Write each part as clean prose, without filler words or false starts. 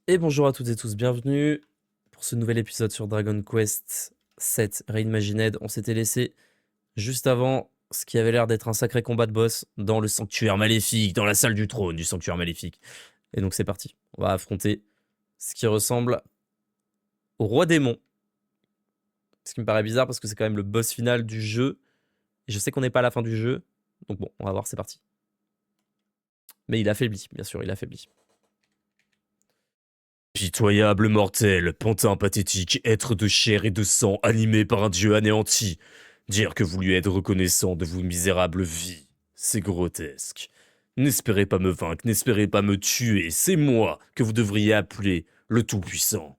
Et bonjour à toutes et tous, bienvenue pour ce nouvel épisode sur Dragon Quest 7 Reimagined. On s'était laissé juste avant ce qui avait l'air d'être un sacré combat de boss dans le sanctuaire maléfique, dans la salle du trône du sanctuaire maléfique. Et donc c'est parti, on va affronter ce qui ressemble au roi démon. Ce qui me paraît bizarre parce que c'est quand même le boss final du jeu. Et je sais qu'on n'est pas à la fin du jeu, donc bon, on va voir, c'est parti. Mais il affaiblit, bien sûr, il affaiblit. Pitoyable mortel, pantin pathétique, être de chair et de sang animé par un dieu anéanti. Dire que vous lui êtes reconnaissant de vos misérables vies, c'est grotesque. N'espérez pas me vaincre, n'espérez pas me tuer, c'est moi que vous devriez appeler le Tout-Puissant.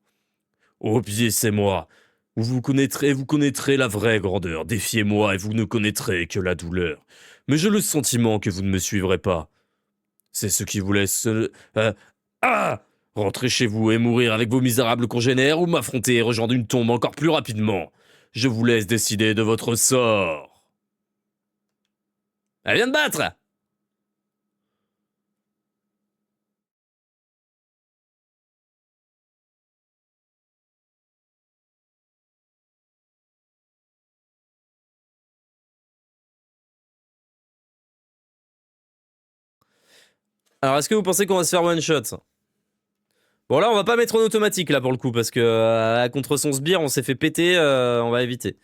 Au pied, c'est moi. Vous connaîtrez la vraie grandeur. Défiez-moi et vous ne connaîtrez que la douleur. Mais j'ai le sentiment que vous ne me suivrez pas. C'est ce qui vous laisse... Ah Rentrer chez vous et mourir avec vos misérables congénères ou m'affronter et rejoindre une tombe encore plus rapidement. Je vous laisse décider de votre sort. Elle vient de battre. Alors est-ce que vous pensez qu'on va se faire one shot? Bon là on va pas mettre en automatique là pour le coup parce que contre son sbire on s'est fait péter, on va éviter.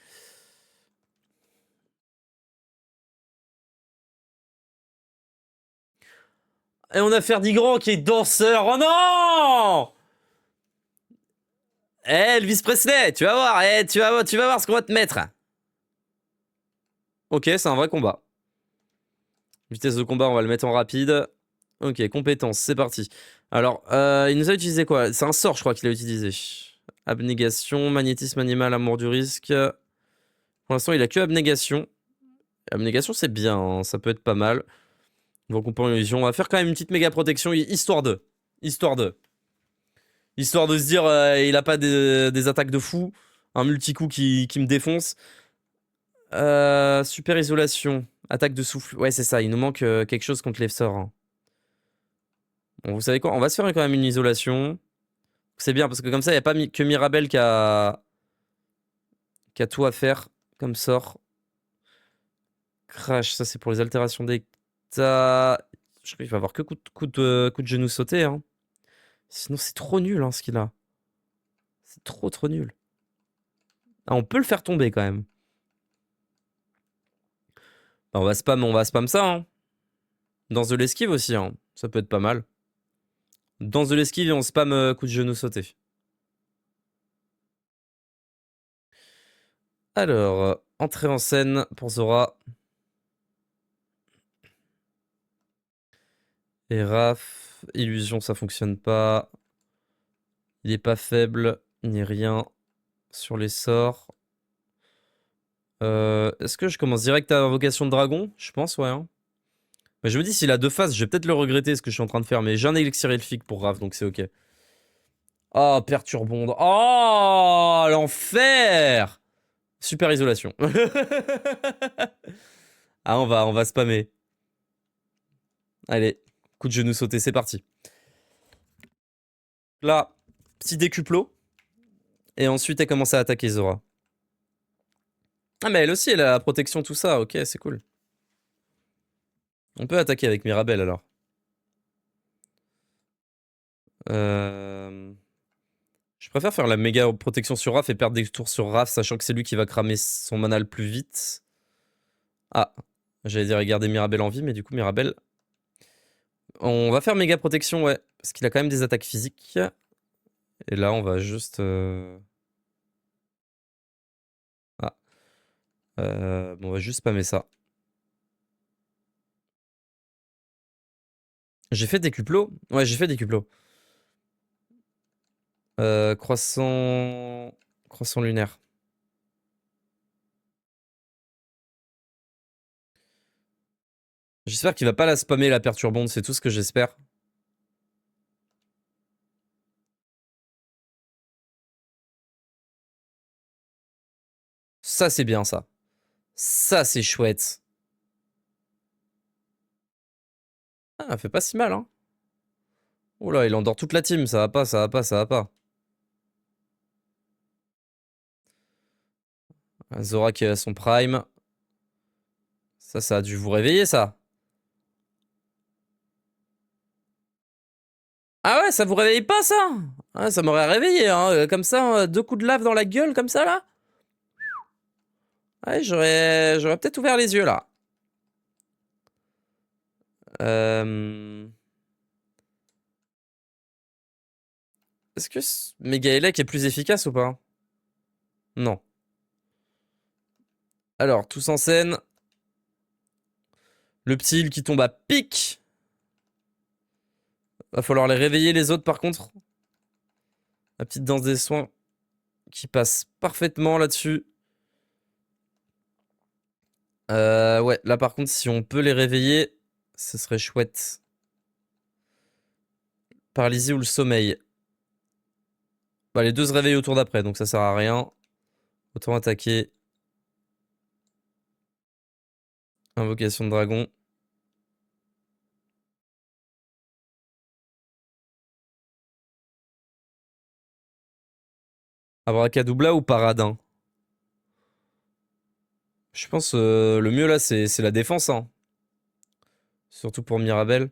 Et on a Ferdigrand qui est danseur, oh non! Eh Elvis Presley, tu vas voir, tu vas voir ce qu'on va te mettre. Ok, c'est un vrai combat. Vitesse de combat, on va le mettre en rapide. Ok, compétences, c'est parti. Alors, il nous a utilisé quoi? C'est un sort, je crois qu'il a utilisé. Abnégation, magnétisme animal, amour du risque. Pour l'instant, il a que abnégation. Abnégation, c'est bien, hein, ça peut être pas mal. Donc, on illusion. On va faire quand même une petite méga protection, histoire de. Histoire de. Histoire de se dire, il a pas des attaques de fou. Un multi-coup qui me défonce. Super isolation. Attaque de souffle. Ouais, c'est ça, il nous manque quelque chose contre les sorts. Hein. Bon, vous savez quoi? On va se faire quand même une isolation. C'est bien, parce que comme ça, il n'y a pas que Mirabelle qui a tout à faire comme sort. Crash, ça c'est pour les altérations d'état. Je crois qu'il va avoir que coup de genou sauté. Hein. Sinon, c'est trop nul hein, ce qu'il a. C'est trop nul. Ah, on peut le faire tomber quand même. Bah, on va spam ça. Hein. Danse de l'esquive aussi, hein. Ça peut être pas mal. Danse de l'esquive et on spam coup de genou sauté. Alors, entrée en scène pour Zora. Et Raph, illusion ça fonctionne pas. Il est pas faible, ni rien sur les sorts. Est-ce que je commence direct à invocation de dragon? Je pense, ouais. Hein. Mais je me dis, s'il a deux phases, je vais peut-être le regretter ce que je suis en train de faire. Mais j'ai un élixir elfique pour Raph, donc c'est ok. Oh, perturbonde. Oh, l'enfer! Super isolation. Ah, on va spammer. Allez, coup de genou sauté, c'est parti. Là, petit décuplot. Et ensuite, elle commence à attaquer Zora. Ah, mais elle aussi, elle a la protection, tout ça. Ok, c'est cool. On peut attaquer avec Mirabelle, alors. Je préfère faire la méga protection sur Raph et perdre des tours sur Raph, sachant que c'est lui qui va cramer son mana le plus vite. Ah, j'allais dire garder Mirabelle en vie, mais du coup, Mirabelle... On va faire méga protection, ouais. Parce qu'il a quand même des attaques physiques. Et là, on va juste... Ah. Bon, on va juste spammer ça. J'ai fait des cuplots. Ouais, j'ai fait des cuplots. Croissant... Croissant lunaire. J'espère qu'il va pas la spammer, la perturbante. C'est tout ce que j'espère. Ça, c'est bien, ça. Ça, c'est chouette. Ah, elle fait pas si mal, hein. Oula, il endort toute la team, ça va pas, ça va pas, ça va pas. Zora qui est à son prime. Ça a dû vous réveiller, ça. Ah ouais, ça vous réveille pas, ça? Ah, ça m'aurait réveillé, hein. Comme ça, 2 coups de lave dans la gueule, comme ça, là. Ouais, j'aurais peut-être ouvert les yeux, là. Est-ce que Megaelec est plus efficace ou pas? Non. Alors, tous en scène. Le petit heal qui tombe à pic. Va falloir les réveiller, les autres, par contre. La petite danse des soins qui passe parfaitement là-dessus. Ouais, là, par contre, si on peut les réveiller, ce serait chouette. Paralysie ou le sommeil. Bah, les deux se réveillent au tour d'après, donc ça sert à rien. Autant attaquer. Invocation de dragon. Abracadabra ou paradin? Je pense le mieux là, c'est la défense, hein. Surtout pour Mirabelle.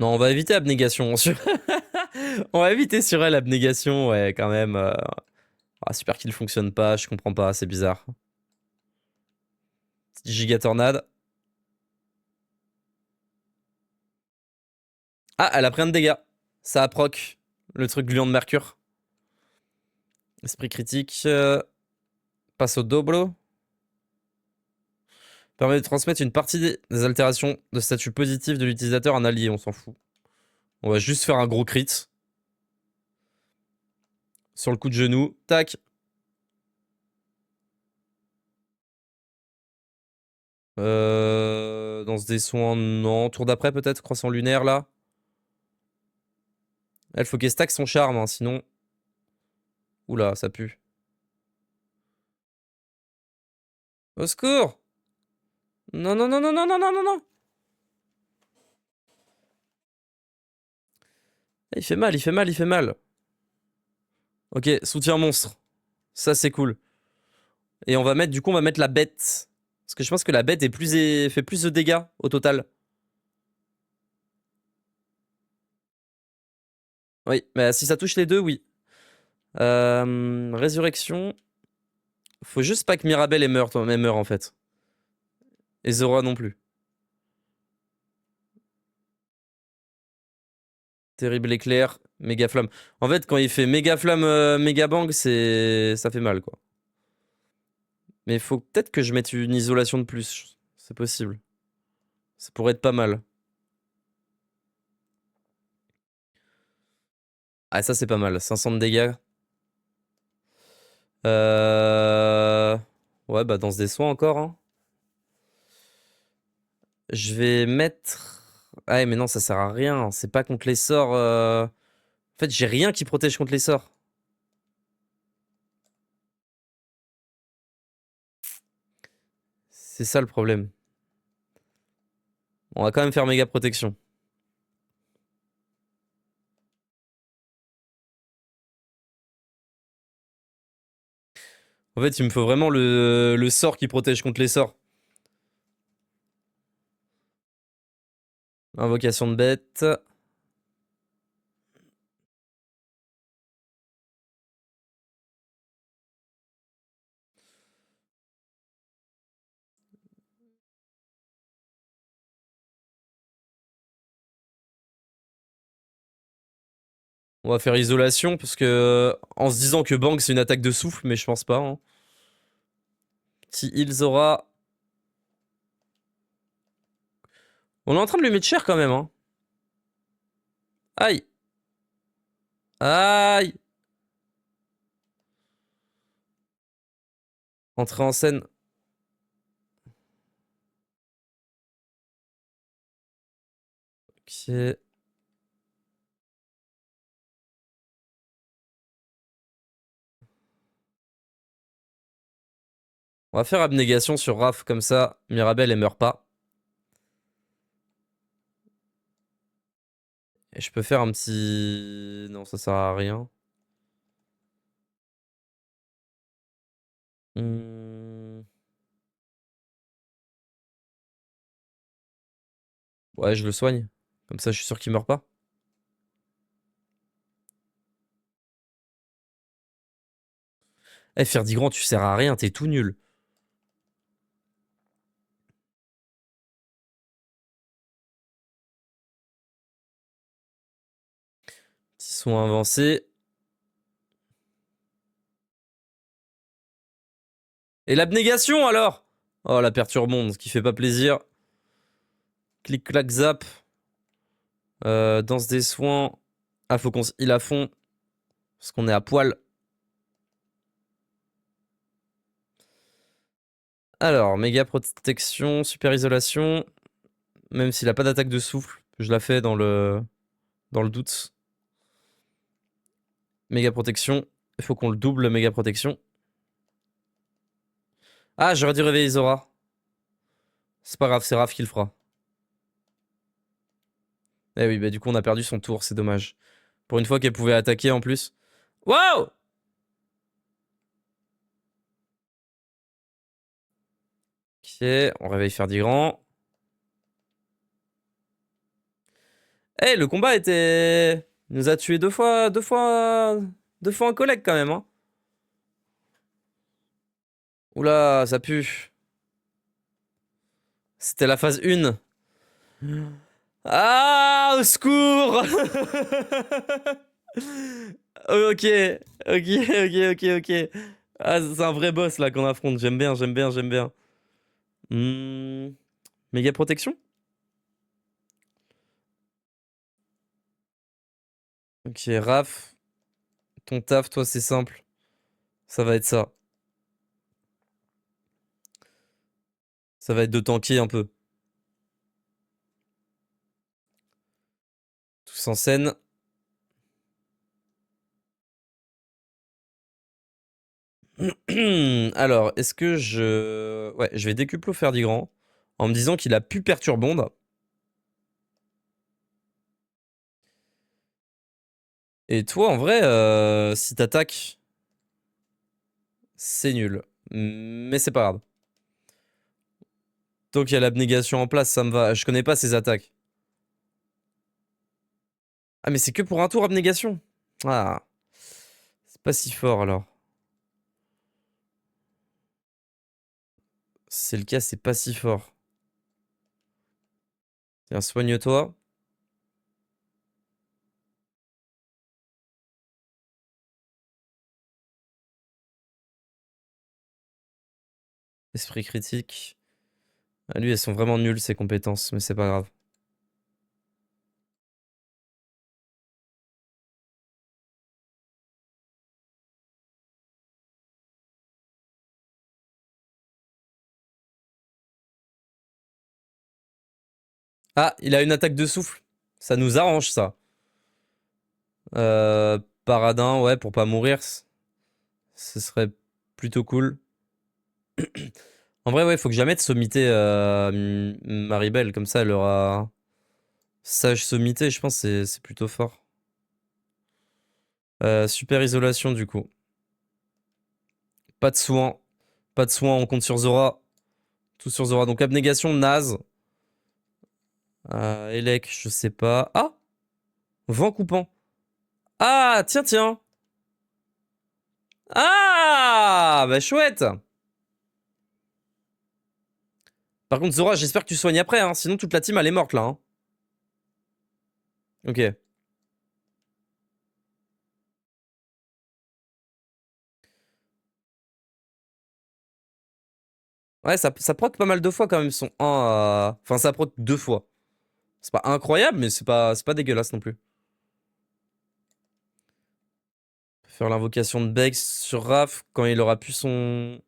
Non, on va éviter abnégation. On va éviter sur elle abnégation, ouais, quand même. Ah, super qu'il fonctionne pas, je comprends pas, c'est bizarre. Giga tornade. Ah, elle a pris un de dégâts. Ça a proc. Le truc gluant de mercure. Esprit critique. Passe au doblo. Permet de transmettre une partie des altérations de statut positif de l'utilisateur à un allié, on s'en fout. On va juste faire un gros crit. Sur le coup de genou. Tac. Danse des soins, non. Tour d'après, peut-être. Croissant lunaire, là. Elle, faut qu'elle stack son charme, hein, sinon. Oula, ça pue. Au secours! Non, non, non, non, non, non, non, non, non! Il fait mal, il fait mal, il fait mal. Ok, soutien monstre. Ça, c'est cool. Et on va mettre, du coup, on va mettre la bête. Parce que je pense que la bête fait plus de dégâts au total. Oui, mais si ça touche les deux, oui. Résurrection. Faut juste pas que Mirabelle meure en fait. Et Zora non plus. Terrible éclair, méga flamme. En fait, quand il fait méga flamme, méga bang, ça fait mal, quoi. Mais il faut peut-être que je mette une isolation de plus. C'est possible. Ça pourrait être pas mal. Ah, ça, c'est pas mal. 500 de dégâts. Ouais, bah, danse des soins encore, hein. Je vais mettre... Ah, mais non, ça sert à rien. C'est pas contre les sorts. En fait, j'ai rien qui protège contre les sorts. C'est ça le problème. On va quand même faire méga protection. En fait, il me faut vraiment le sort qui protège contre les sorts. Invocation de bête. On va faire isolation parce que en se disant que Bang c'est une attaque de souffle, mais je pense pas, hein. Si ils aura. On est en train de lui mettre cher quand même, hein. Aïe. Aïe. Entrer en scène. Ok. On va faire abnégation sur Raph, comme ça, Mirabelle, elle meurt pas. Et je peux faire un petit... Non, ça sert à rien. Hmm. Ouais, je le soigne. Comme ça, je suis sûr qu'il meurt pas. Eh, Ferdigrand, tu sers à rien, t'es tout nul. Ils sont avancés. Et l'abnégation, alors? Oh, la perturbe-monde, qui fait pas plaisir. Clic, clac, zap. Danse des soins. Ah, faut qu'on se heal à fond. Parce qu'on est à poil. Alors, méga protection, super isolation. Même s'il a pas d'attaque de souffle, je la fais dans le doute. Méga protection. Il faut qu'on le double, méga protection. Ah, j'aurais dû réveiller Zora. C'est pas grave, c'est Raph qui le fera. Eh oui, bah du coup, on a perdu son tour, c'est dommage. Pour une fois qu'elle pouvait attaquer en plus. Wow! Ok, on réveille Ferdigrand. Eh, le combat était... Il nous a tué deux fois un collègue quand même, hein. Oula, ça pue. C'était la phase 1. Ah, au secours! Ok, ok, ok, ok, ok. Ah, c'est un vrai boss là qu'on affronte. J'aime bien, j'aime bien, j'aime bien. Méga protection? Ok, Raph, ton taf, toi, c'est simple. Ça va être ça. Ça va être de tanker un peu. Tous en scène. Alors, est-ce que je... Ouais, je vais décupler au Ferdigrand en me disant qu'il a pu Perturbonde. Et toi, en vrai, si t'attaques, c'est nul. Mais c'est pas grave. Tant qu'il y a l'abnégation en place, ça me va. Je connais pas ses attaques. Ah, mais c'est que pour un tour, abnégation. Ah, c'est pas si fort alors. Si c'est le cas, c'est pas si fort. Tiens, soigne-toi. Esprit critique. Ah, lui, elles sont vraiment nulles, ses compétences, mais c'est pas grave. Ah, il a une attaque de souffle. Ça nous arrange, ça. Paradin, ouais, pour pas mourir. Ce serait plutôt cool. En vrai, ouais, faut que jamais de sommité Maribel, comme ça, elle aura... Sage sommité, je pense, c'est plutôt fort. Super isolation, du coup. Pas de soin. Pas de soin, on compte sur Zora. Tout sur Zora. Donc, abnégation, naze. Elec, je sais pas. Ah! Vent coupant. Ah, tiens, tiens. Ah! Bah, chouette. Par contre, Zora, j'espère que tu soignes après, hein. Sinon, toute la team, elle est morte, là, hein. Ok. Ouais, ça proc pas mal de fois, quand même, son 1. Enfin, ça proc 2 fois. C'est pas incroyable, mais c'est pas dégueulasse non plus. Faire l'invocation de Bex sur Raph quand il aura pu son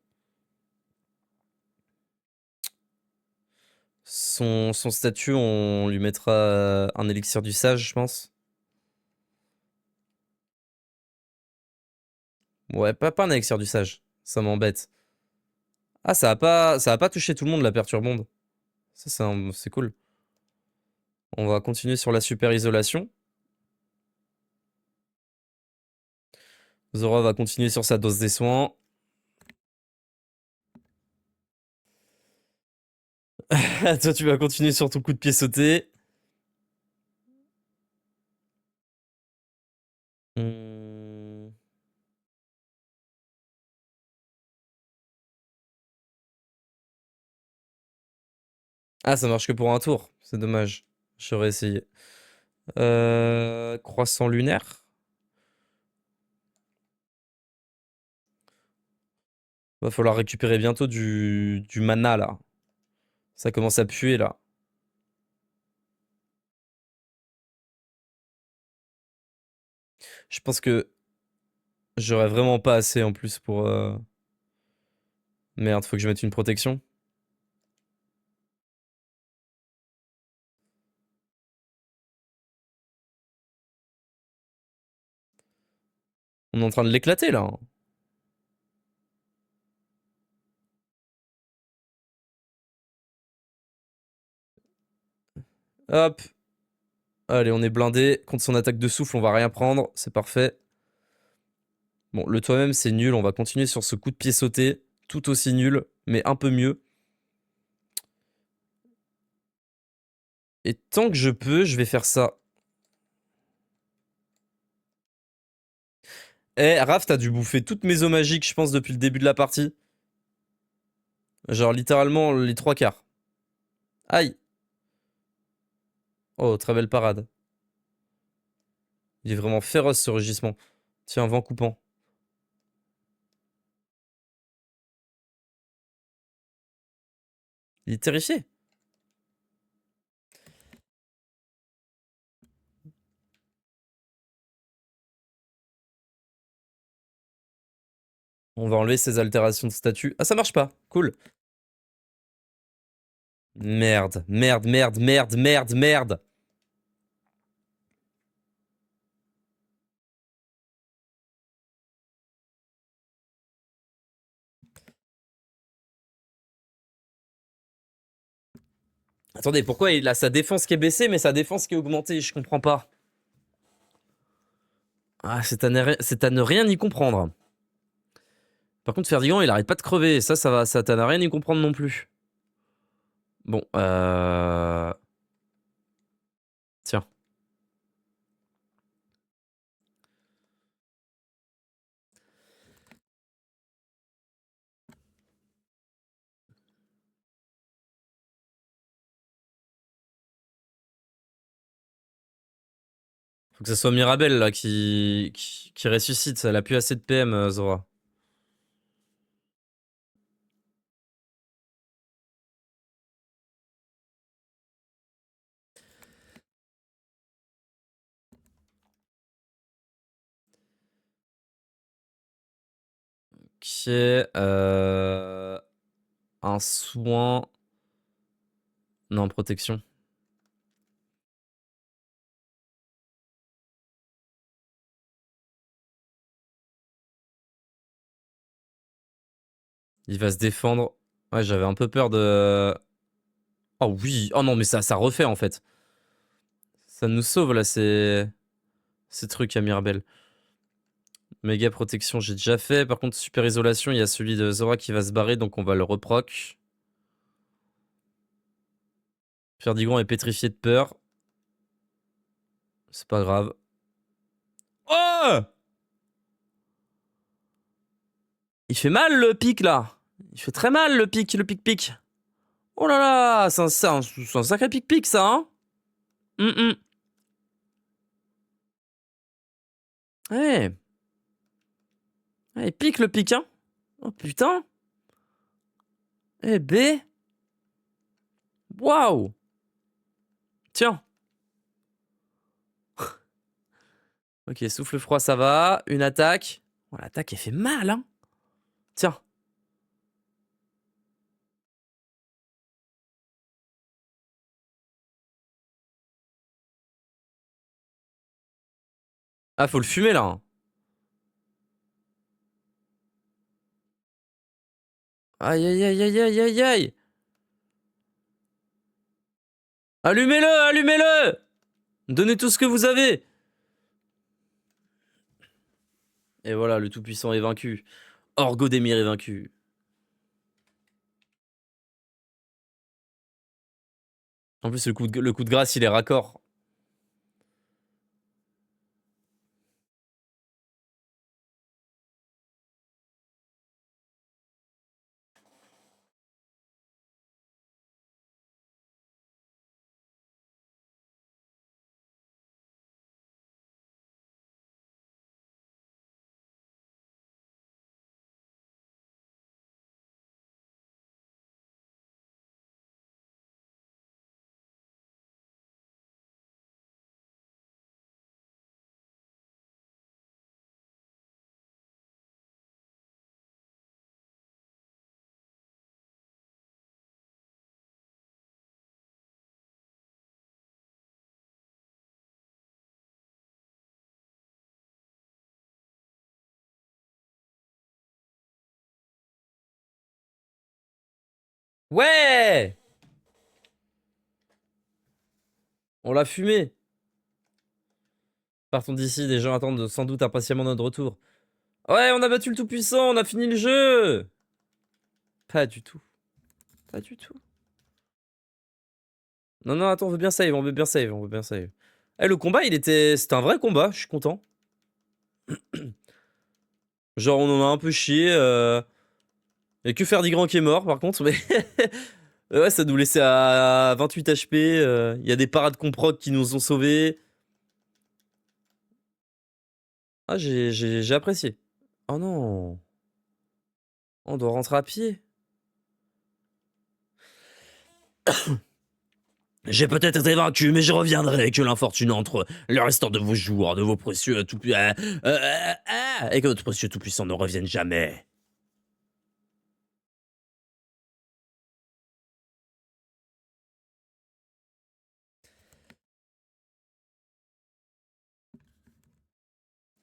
statut, on lui mettra un élixir du sage, je pense. Ouais, pas un élixir du sage. Ça m'embête. Ah, ça a pas touché tout le monde, la perturbande. Ça, c'est cool. On va continuer sur la super isolation. Zora va continuer sur sa dose des soins. Toi, tu vas continuer sur ton coup de pied sauté. Hmm. Ah, ça marche que pour un tour. C'est dommage. J'aurais essayé. Croissant lunaire. Va falloir récupérer bientôt du mana, là. Ça commence à puer, là. Je pense que j'aurais vraiment pas assez, en plus, pour... Merde, faut que je mette une protection. On est en train de l'éclater, là. Hop. Allez, on est blindé. Contre son attaque de souffle, on va rien prendre. C'est parfait. Bon, le toi-même, c'est nul. On va continuer sur ce coup de pied sauté. Tout aussi nul, mais un peu mieux. Et tant que je peux, je vais faire ça. Eh, Raph, t'as dû bouffer toutes mes eaux magiques, je pense, depuis le début de la partie. Genre, littéralement, les trois quarts. Aïe. Oh, très belle parade. Il est vraiment féroce, ce rugissement. Tiens, vent coupant. Il est terrifié. On va enlever ces altérations de statut. Ah, ça marche pas. Cool. Merde, merde, merde, merde, merde, merde. Attendez, pourquoi il a sa défense qui est baissée, mais sa défense qui est augmentée? Je comprends pas. Ah, c'est à ne rien y comprendre. Par contre, Ferdigan, il arrête pas de crever. Ça va, ça t'as à rien y comprendre non plus. Bon, tiens. Faut que ce soit Mirabelle, là, qui ressuscite. Elle a plus assez de PM, Zora. Ok, un soin... Non, protection. Il va se défendre. Ouais, j'avais un peu peur de... Oh oui, oh non, mais ça refait, en fait. Ça nous sauve, là, ces trucs à Mirabelle. Méga protection, j'ai déjà fait. Par contre, super isolation, il y a celui de Zora qui va se barrer, donc on va le reproc. Ferdigon est pétrifié de peur. C'est pas grave. Oh! Il fait mal le pic là. Il fait très mal le pic. Oh là là, c'est un sacré pic ça, hein? Hum. Ouais. Ouais, il pique le pic, hein? Oh putain. Eh B. Waouh. Tiens. Ok, souffle froid, ça va. Une attaque. Oh, l'attaque, elle fait mal, hein? Tiens. Ah, faut le fumer là, hein. Aïe, aïe, aïe, aïe, aïe, aïe, aïe. Allumez-le, allumez-le. Donnez tout ce que vous avez. Et voilà, le Tout-Puissant est vaincu. Orgodemir est vaincu. En plus, le coup de grâce, il est raccord. Ouais! On l'a fumé. Partons d'ici, des gens attendent sans doute impatiemment notre retour. Ouais, on a battu le Tout-Puissant, on a fini le jeu! Pas du tout. Pas du tout. Non, non, attends, on veut bien save, on veut bien save, on veut bien save. Eh, le combat, c'était un vrai combat, je suis content. Genre, on en a un peu chié. Y'a que Ferdigrand qui est mort, par contre, mais... ouais, ça nous laissait à 28 HP. Il y a des parades comproc qui nous ont sauvés. Ah, j'ai apprécié. Oh non. On doit rentrer à pied. J'ai peut-être été vaincu, mais je reviendrai, que l'infortune entre le restant de vos jours, de vos précieux tout... et que votre précieux tout-puissant ne revienne jamais.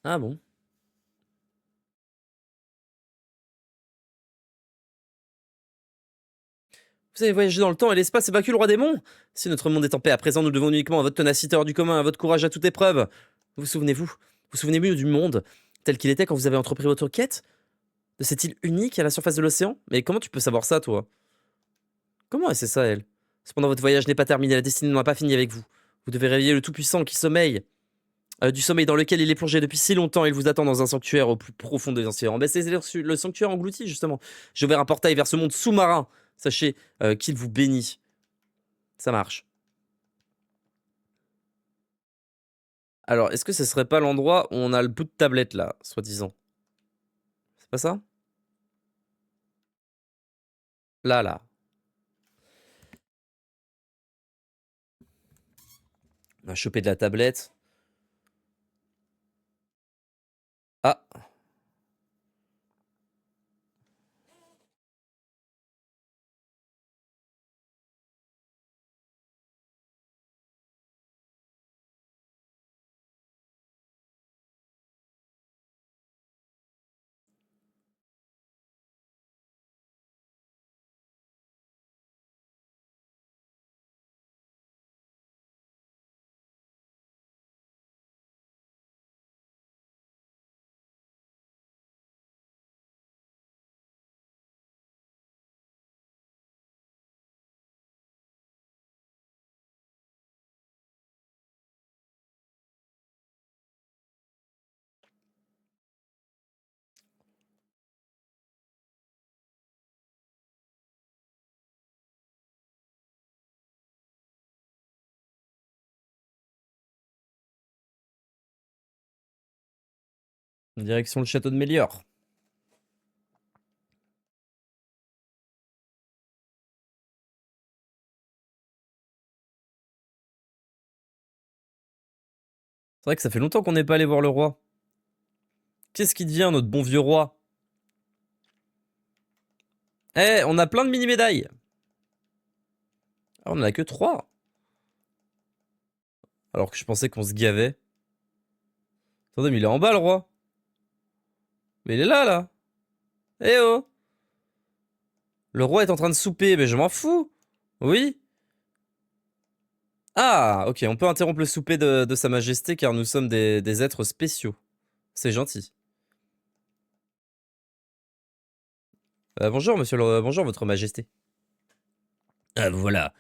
Ah bon? Vous avez voyagé dans le temps et l'espace et vaincu le roi démon? Si notre monde est en paix à présent, nous devons uniquement à votre ténacité hors du commun, à votre courage à toute épreuve. Vous souvenez-vous? Vous souvenez-vous du monde tel qu'il était quand vous avez entrepris votre quête? De cette île unique à la surface de l'océan? Mais comment tu peux savoir ça, toi? Comment elle sait ça, elle? Cependant, votre voyage n'est pas terminé, la destinée n'a pas fini avec vous. Vous devez réveiller le Tout-Puissant qui sommeille. Du sommeil dans lequel il est plongé depuis si longtemps, il vous attend dans un sanctuaire au plus profond des océans. Ben, c'est le sanctuaire englouti, justement. J'ai ouvert un portail vers ce monde sous-marin. Sachez qu'il vous bénit. Ça marche. Alors, est-ce que ce serait pas l'endroit où on a le bout de tablette, là, soi-disant? C'est pas ça? Là, là. On a chopé de la tablette. Ah! Direction le château de Mélior. C'est vrai que ça fait longtemps qu'on n'est pas allé voir le roi. Qu'est-ce qui devient, notre bon vieux roi? Eh, on a plein de mini-médailles. Ah, on en a que 3. Alors que je pensais qu'on se gavait. Attendez, mais il est en bas, le roi. Mais il est là, là. Eh oh! Le roi est en train de souper, mais je m'en fous. Oui. Ah, ok, on peut interrompre le souper de Sa Majesté car nous sommes des êtres spéciaux. C'est gentil. Bonjour, bonjour, votre Majesté. Ah, voilà.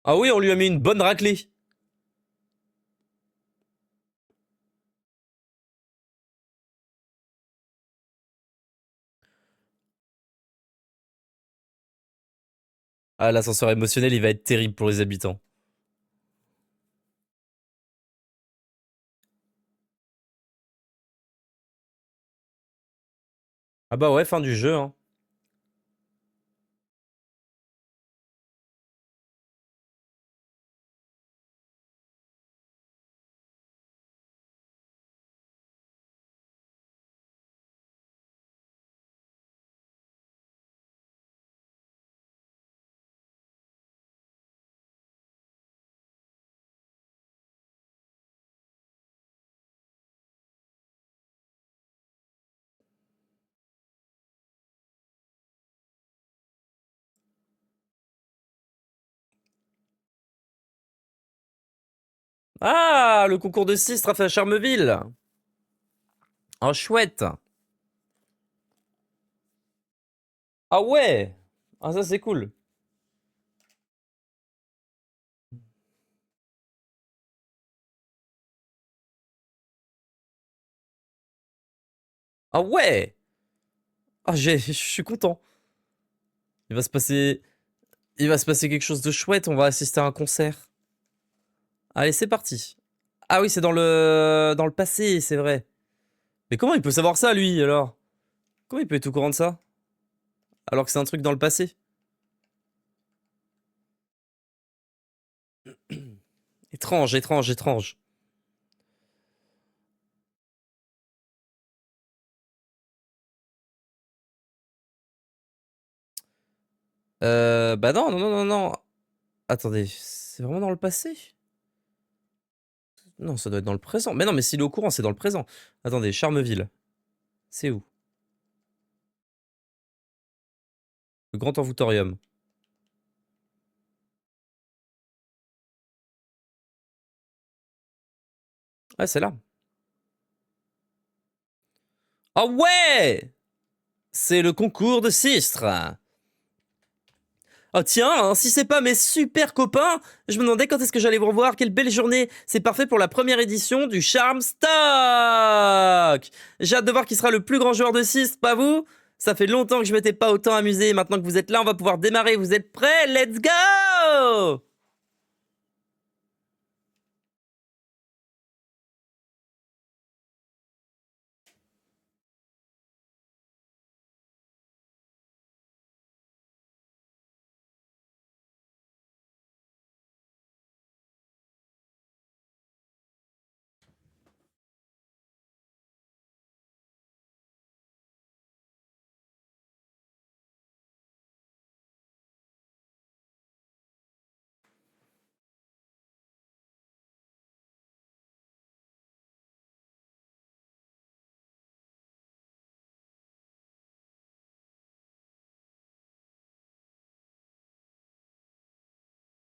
Ah oui, on lui a mis une bonne raclée. Ah, l'ascenseur émotionnel, il va être terrible pour les habitants. Ah bah ouais, fin du jeu, hein. Ah, le concours de Sistre a fait à Charmeville. Oh, chouette. Ah ouais. Ah, ça, c'est cool. Ah ouais. Ah, je suis content. Il va se passer... Il va se passer quelque chose de chouette, on va assister à un concert. Allez, c'est parti. Ah oui, c'est dans le passé, c'est vrai. Mais comment il peut savoir ça, lui, alors? Comment il peut être au courant de ça? Alors que c'est un truc dans le passé? Étrange, étrange, étrange. Bah non, non, non, non, non. Attendez, c'est vraiment dans le passé? Non, ça doit être dans le présent. Mais non, mais s'il est au courant, c'est dans le présent. Attendez, Charmeville. C'est où? Le Grand Envoûtorium. Ouais, c'est là. Ah ouais! C'est le concours de Sistre. Oh tiens, hein, si c'est pas mes super copains, je me demandais quand est-ce que j'allais vous revoir, quelle belle journée. C'est parfait pour la première édition du Charm Stock. J'ai hâte de voir qui sera le plus grand joueur de Sistre, pas vous? Ça fait longtemps que je m'étais pas autant amusé, maintenant que vous êtes là, on va pouvoir démarrer, vous êtes prêts? Let's go!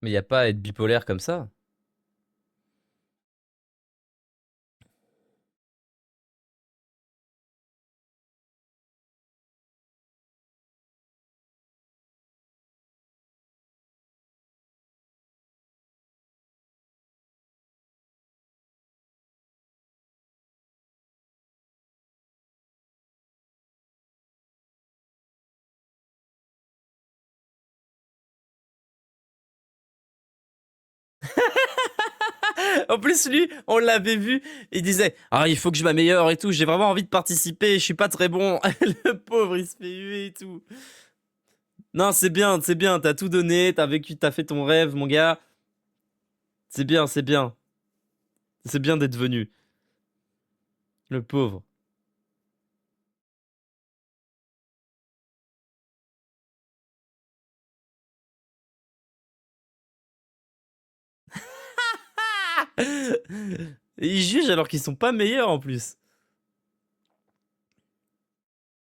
Mais y a pas à être bipolaire comme ça. En plus, lui, on l'avait vu, il disait ah, il faut que je m'améliore et tout, j'ai vraiment envie de participer, je suis pas très bon. Le pauvre, il se fait huer et tout. Non, c'est bien, t'as tout donné, t'as vécu, t'as fait ton rêve, mon gars. C'est bien, c'est bien. C'est bien d'être venu. Le pauvre. Et ils jugent alors qu'ils sont pas meilleurs en plus.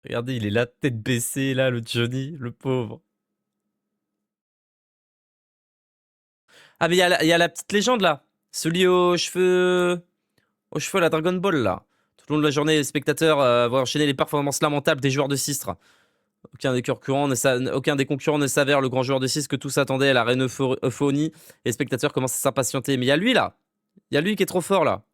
Regardez, il est là, tête baissée, là, le Johnny, le pauvre. Ah, mais il y a la petite légende là. Celui aux cheveux. Aux cheveux, la Dragon Ball là. Tout le long de la journée, les spectateurs vont enchaîner les performances lamentables des joueurs de Sistre. Aucun des concurrents ne s'avère le grand joueur de 6 que tous attendaient à la reine Euphonie. Et les spectateurs commencent à s'impatienter. Mais il y a lui là. Il y a lui qui est trop fort là.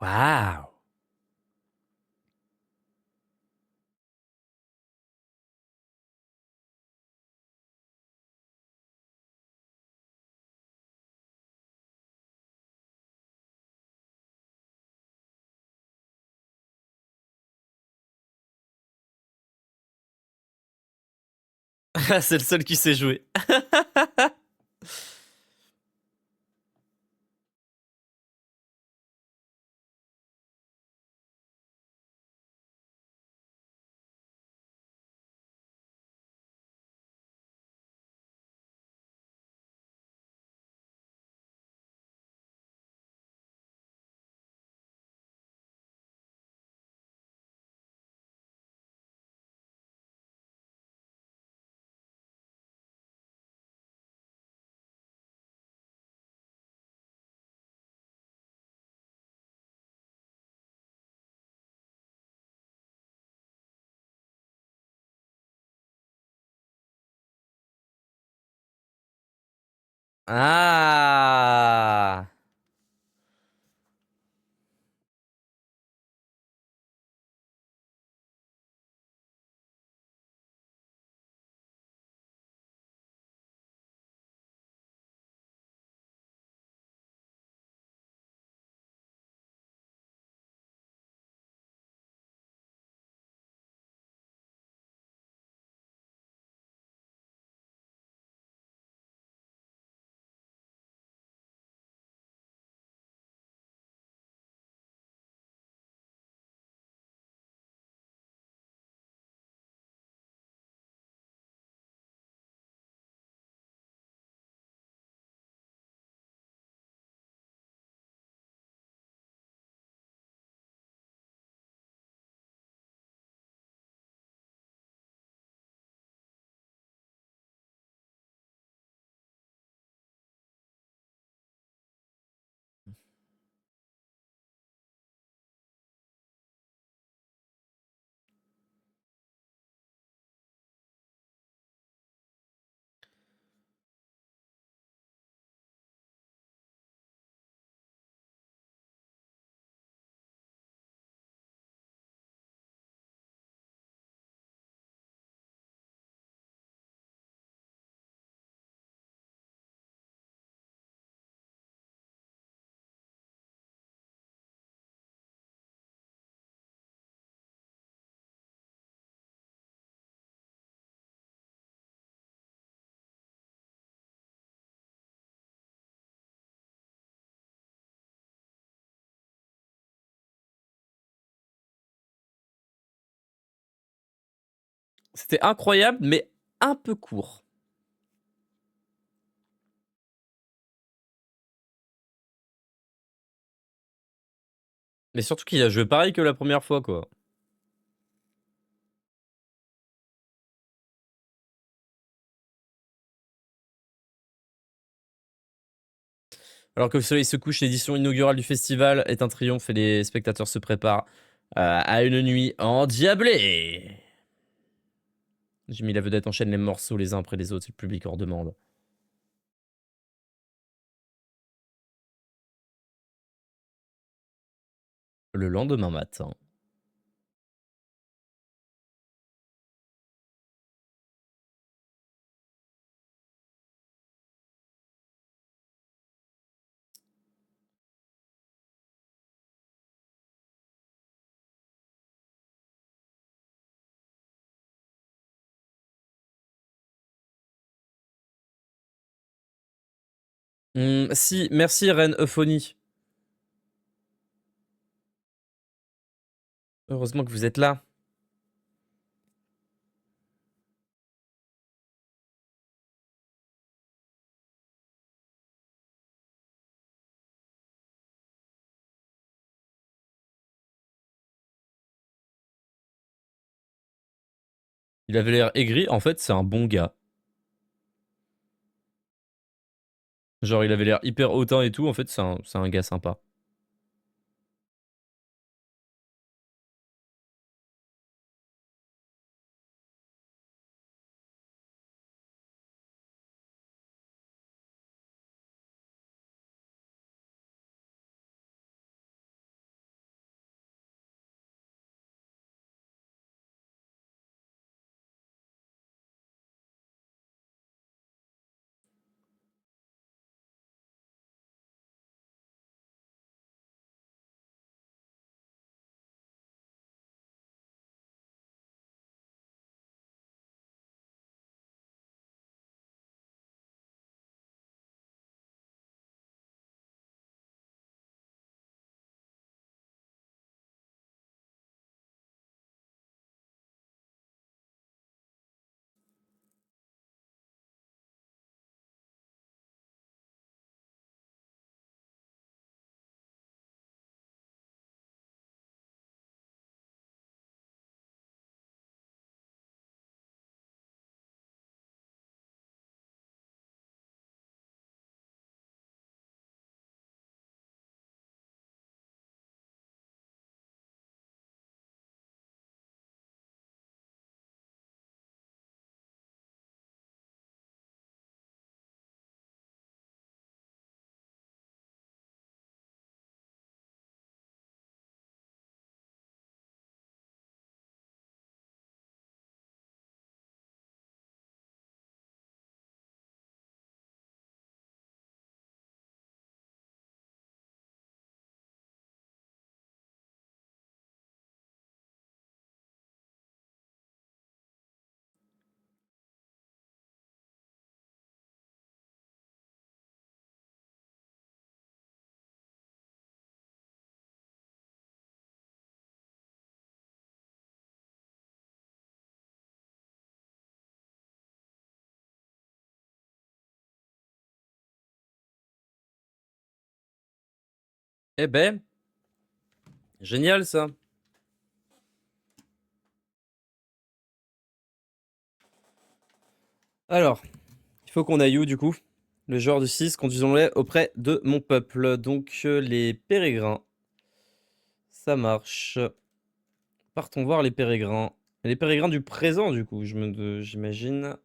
Waouh. C'est le seul qui sait jouer. Ah. C'était incroyable, mais un peu court. Mais surtout qu'il a joué pareil que la première fois, quoi. Alors que le soleil se couche, l'édition inaugurale du festival est un triomphe et les spectateurs se préparent à une nuit endiablée. Jimmy la vedette enchaîne les morceaux les uns après les autres, c'est le public en demande. Le lendemain matin. Si, merci Reine Euphonie. Heureusement que vous êtes là. Il avait l'air aigri, en fait c'est un bon gars. Genre il avait l'air hyper hautain et tout, en fait c'est un gars sympa. Eh ben, génial ça. Alors, il faut qu'on aille où du coup? Le joueur du 6, conduisons-les auprès de mon peuple. Donc les pérégrins. Ça marche. Partons voir les pérégrins. Les pérégrins du présent du coup, j'imagine.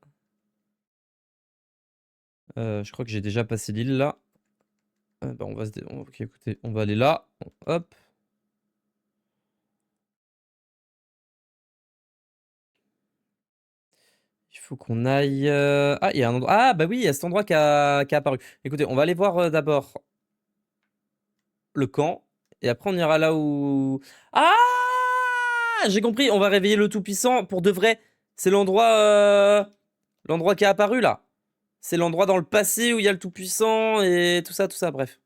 Je crois que j'ai déjà passé l'île là. Bah, ok, écoutez, on va aller là. Hop. Il faut qu'on aille. Ah, il y a un endroit. Ah, bah oui, il y a cet endroit qui a apparu. Écoutez, on va aller voir d'abord le camp. Et après, on ira là où. Ah! J'ai compris, on va réveiller le Tout-Puissant pour de vrai. C'est l'endroit qui a apparu là. C'est l'endroit dans le passé où il y a le Tout-Puissant et tout ça, bref.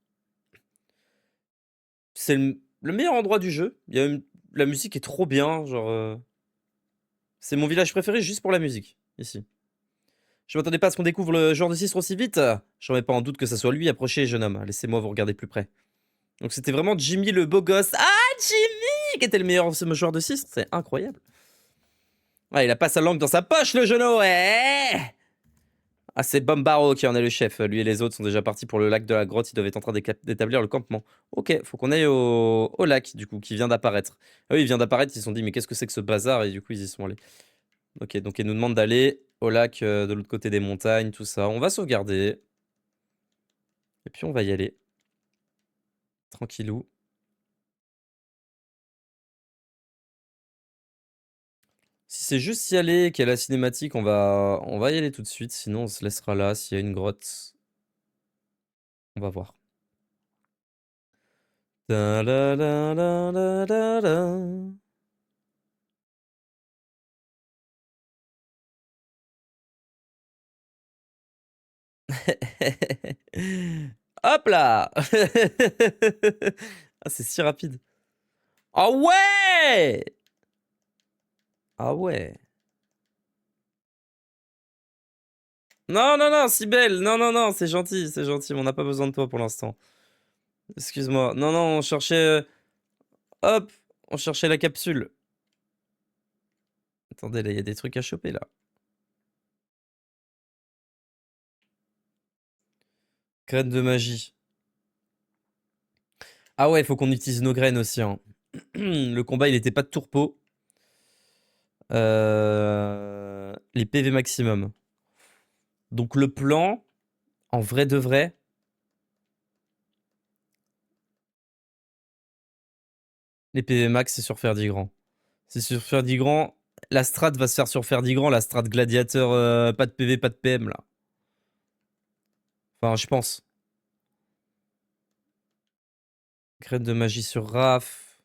C'est le meilleur endroit du jeu. La musique est trop bien, genre. C'est mon village préféré juste pour la musique, ici. Je m'attendais pas à ce qu'on découvre le joueur de 6 aussi vite. J'en mets pas en doute que ça soit lui. Approchez, jeune homme. Laissez-moi vous regarder plus près. Donc c'était vraiment Jimmy le beau gosse. Ah, Jimmy qui était le meilleur joueur de 6. C'est incroyable. Ah, il a pas sa langue dans sa poche, le genou. Ouais. Ah, c'est Bombaro qui en est le chef. Lui et les autres sont déjà partis pour le lac de la grotte. Ils doivent être en train d'établir le campement. Ok, faut qu'on aille au lac, du coup, qui vient d'apparaître. Ah oui, il vient d'apparaître. Ils se sont dit, mais qu'est-ce que c'est que ce bazar? Et du coup, ils y sont allés. Ok, donc il nous demande d'aller au lac de l'autre côté des montagnes, tout ça. On va sauvegarder. Et puis, on va y aller. Tranquillou. Si c'est juste y aller, qu'il y a la cinématique, on va y aller tout de suite. Sinon, on se laissera là. S'il y a une grotte, on va voir. Da la la la la la la. Hop là! Ah, c'est si rapide. Ah ouais! Ah ouais. Non, non, non, si belle. Non, non, non, c'est gentil, mais on n'a pas besoin de toi pour l'instant. Excuse-moi. Non, non, on cherchait. Hop! On cherchait la capsule. Attendez, là, il y a des trucs à choper là. Graines de magie. Ah ouais, il faut qu'on utilise nos graines aussi, hein. Le combat, il était pas de tourpeau. Les PV maximum. Donc le plan, en vrai de vrai, les PV max, c'est sur Ferdigrand. C'est sur Ferdigrand. La strat va se faire sur Ferdigrand, la strat gladiateur, pas de PV, pas de PM là. Enfin, je pense. Graine de magie sur Raph.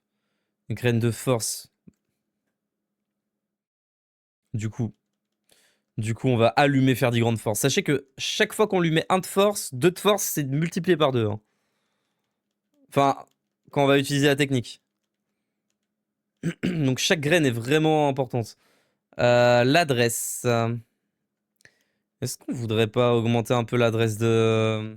Graine de force. Du coup. On va allumer Ferdigrand de force. Sachez que chaque fois qu'on lui met 1 de force, 2 de force, c'est multiplié par 2. Hein. Enfin, quand on va utiliser la technique. Donc chaque graine est vraiment importante. L'adresse. Est-ce qu'on voudrait pas augmenter un peu l'adresse de...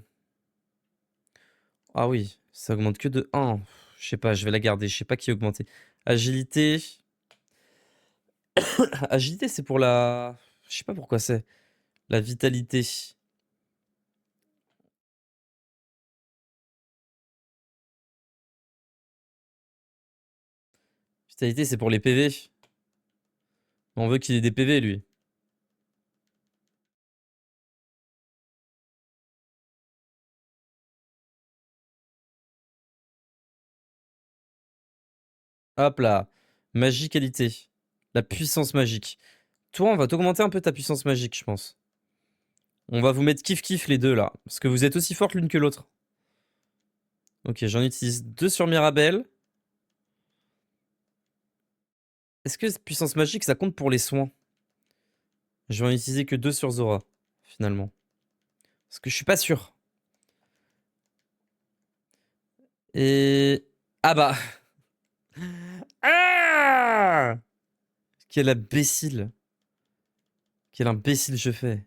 Ah oui, ça augmente que de 1. Je sais pas, je vais la garder. Je sais pas qui augmenter. Agilité. Agilité, c'est pour la... Je sais pas pourquoi c'est. La vitalité. Vitalité, c'est pour les PV. On veut qu'il ait des PV, lui. Hop là. Magie qualité. La puissance magique. Toi, on va t'augmenter un peu ta puissance magique, je pense. On va vous mettre kiff-kiff les deux, là. Parce que vous êtes aussi fortes l'une que l'autre. Ok, j'en utilise 2 sur Mirabelle. Est-ce que puissance magique, ça compte pour les soins? Je vais en utiliser que 2 sur Zora, finalement. Parce que je suis pas sûr. Et... Ah bah... Ah! Quel imbécile. Quel imbécile je fais.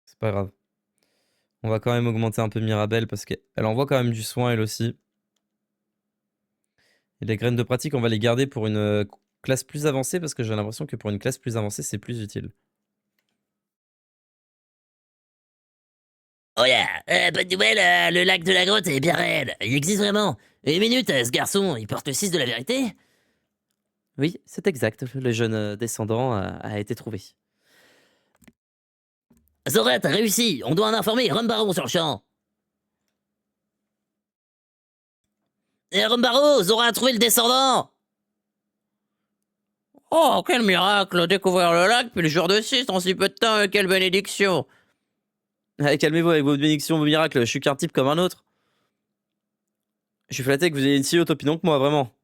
C'est pas grave. On va quand même augmenter un peu Mirabelle parce qu'elle envoie quand même du soin, elle aussi. Et les graines de pratique, on va les garder pour une classe plus avancée parce que j'ai l'impression que pour une classe plus avancée, c'est plus utile. Oh yeah, bonne nouvelle, le lac de la grotte est bien réel. Il existe vraiment. Une minute, ce garçon, il porte le 6 de la vérité? Oui, c'est exact. Le jeune descendant a été trouvé. Zora, t'as réussi. On doit en informer Rumbarrow sur le champ. Et Rumbarrow, Zora a trouvé le descendant. Oh, quel miracle, découvrir le lac puis le jour de 6 en si peu de temps, quelle bénédiction. Allez, calmez-vous avec vos bénédictions, vos miracles. Je suis qu'un type comme un autre. Je suis flatté que vous ayez une si haute opinion que moi, vraiment.